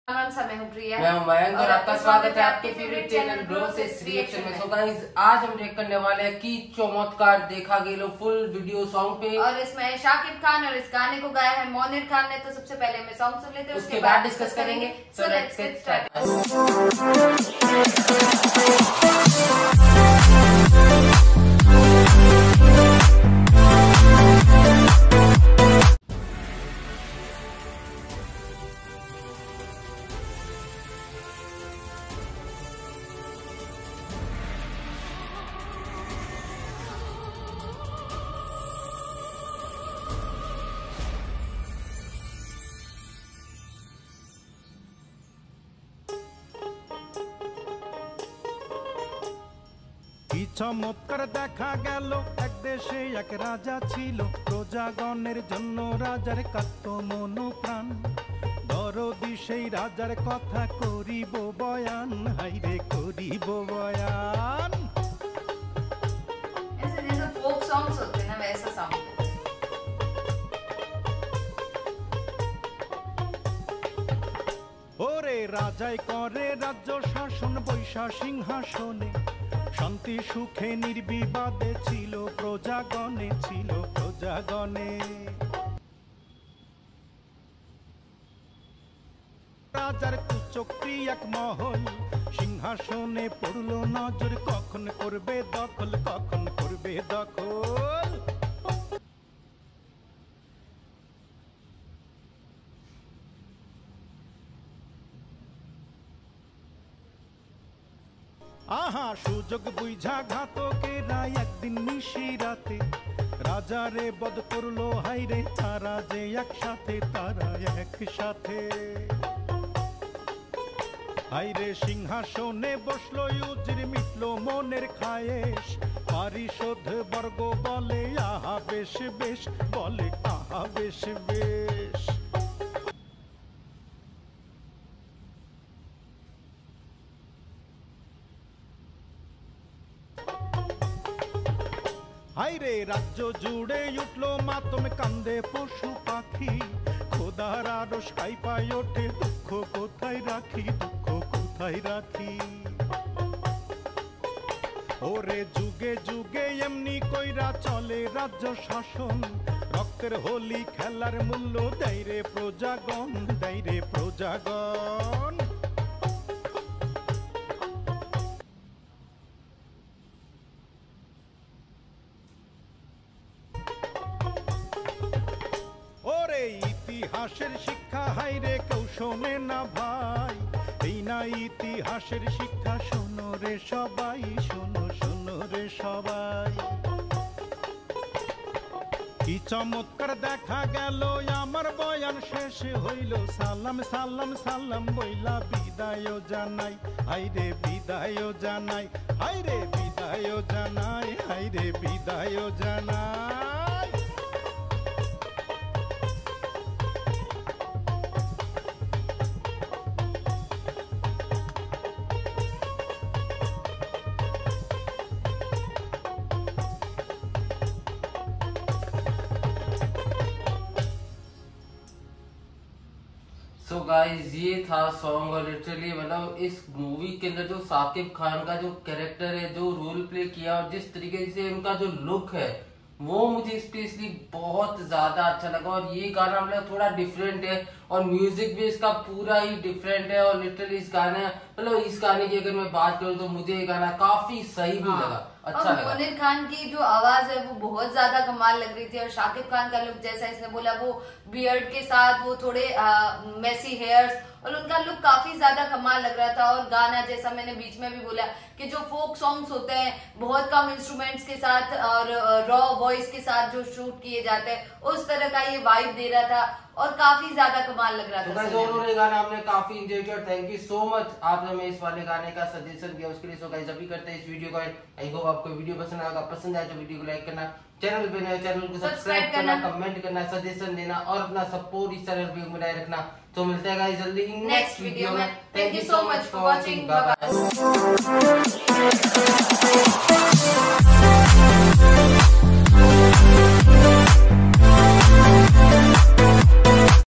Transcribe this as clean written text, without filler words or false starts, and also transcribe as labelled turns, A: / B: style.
A: मैं हूं प्रिया।
B: मैं हूं मयंक और आपका स्वागत है आपके फेवरेट चैनल ब्रोसिस रिएक्शन में। सो गाइस, आज हम रिएक्ट करने वाले हैं कि चमत्कार देखा गेलो फुल वीडियो सॉन्ग पे,
A: और इसमें शाकिब खान और इस गाने को गाया है मोनिर खान ने। तो सबसे पहले हमें सॉन्ग सुन लेते हैं,
B: उसके बाद डिस्कस करेंगे। So let's get started.
C: চমৎকার দেখা গেল এক দেশে এক রাজা ছিল, প্রজাগণের জন্য রাজার কাঁদত মন প্রাণ। দরদি সেই রাজার কথা করিব বয়ান, হাইরে করিব বয়ান।
A: जैसे फोक सॉन्ग्स होते हैं ना, वैसा सॉन्ग।
C: ওরে রাজাই করে রাজ্য শাসন বৈশা সিংহাসনে, শান্তি সুখে নির্বিবাদে ছিল প্রজাগণে, ছিল প্রজাগণে। রাজার কুচক্রি এক মহল, সিংহাসনে পড়ল নজর, কখন করবে দখল, কখন করবে দখল। আহা সুযোগ বুঝা ঘাতকেরা একদিন নিশিরাতে রাজারে বধ করলো, হাইরে তারা যে একসাথে, তারা একসাথে। হাইরে সিংহাসনে বসলো ইউজির, মিটলো মনের খায়েশ, পারিষদ বর্গ বলে আহা বেশ বেশ, বলে আহা বেশ বেশ। হাইরে রাজ্য জুড়ে উঠলো মাতম, কান্দে পশু পাখি, খোদার আরশ কাঁপায় ওঠে, দুঃখ কোথায় রাখি, দুঃখ কোথায় রাখি। ওরে যুগে যুগে এমনি কইরা চলে রাজ্য শাসন, রক্তের হোলি খেলার মূল্য দেয় রে প্রজাগণ, দেয় রে প্রজাগণ। ইতিহাসের শিক্ষা হাইরে কেউ শোনে না ভাই, এই না ইতিহাসের শিক্ষা, শোনো রে সবাই, শোনো শোনো রে সবাই। কি চমৎকার দেখা গেল, আমার বয়ান শেষ হইল, সালাম সালাম সালাম বইলা বিদায় জানাই, হাইরে বিদায় জানাই, হাইরে বিদায় জানাই, হাইরে বিদায় জানাই।
B: सो गाइस, ये था सॉन्ग। और लिटरली मतलब इस मूवी के अंदर जो शाकिब खान का जो कैरेक्टर है, जो रोल प्ले किया और जिस तरीके से उनका जो लुक है, वो मुझे स्पेशली बहुत ज्यादा अच्छा लगा। और ये गाना मतलब थोड़ा डिफरेंट है और म्यूजिक भी इसका पूरा ही डिफरेंट है। और लिटरली इस गाने मतलब इस गाने की अगर मैं बात करूँ तो मुझे ये गाना काफी सही भी लगा, अच्छा लगा।
A: मोनिर खान की जो आवाज है वो बहुत ज्यादा कमाल लग रही थी, और शाकिब खान का लुक जैसा इसने बोला, वो बियर्ड के साथ वो थोड़े मेसी हेयर्स, और उनका लुक काफी ज्यादा कमाल लग रहा था। और गाना जैसा मैंने बीच में भी बोला कि जो फोक सॉन्ग्स होते हैं बहुत कम इंस्ट्रूमेंट्स के साथ और रॉ वॉइस के साथ जो शूट किए जाते हैं, उस तरह का ये वाइब दे रहा था और काफी ज्यादा कमाल लग रहा था।
B: तो उन्होंने गाना हमने काफी एंजॉय किया। थैंक यू सो मच, आपने हमें इस वाले गाने का सजेशन दिया, उसके लिए। सो गाइस, अभी करते हैं इस वीडियो को। आई होप आपको वीडियो पसंद आएगा। पसंद आए तो वीडियो को लाइक करना, चैनल पे नए चैनल को सब्सक्राइब करना, कमेंट करना, सजेशन देना और अपना सपोर्ट इस चैनल पे बनाए रखना। तो मिलते हैं गाइस जल्दी ही नेक्स्ट वीडियो में। Thank you so much for watching, bye bye.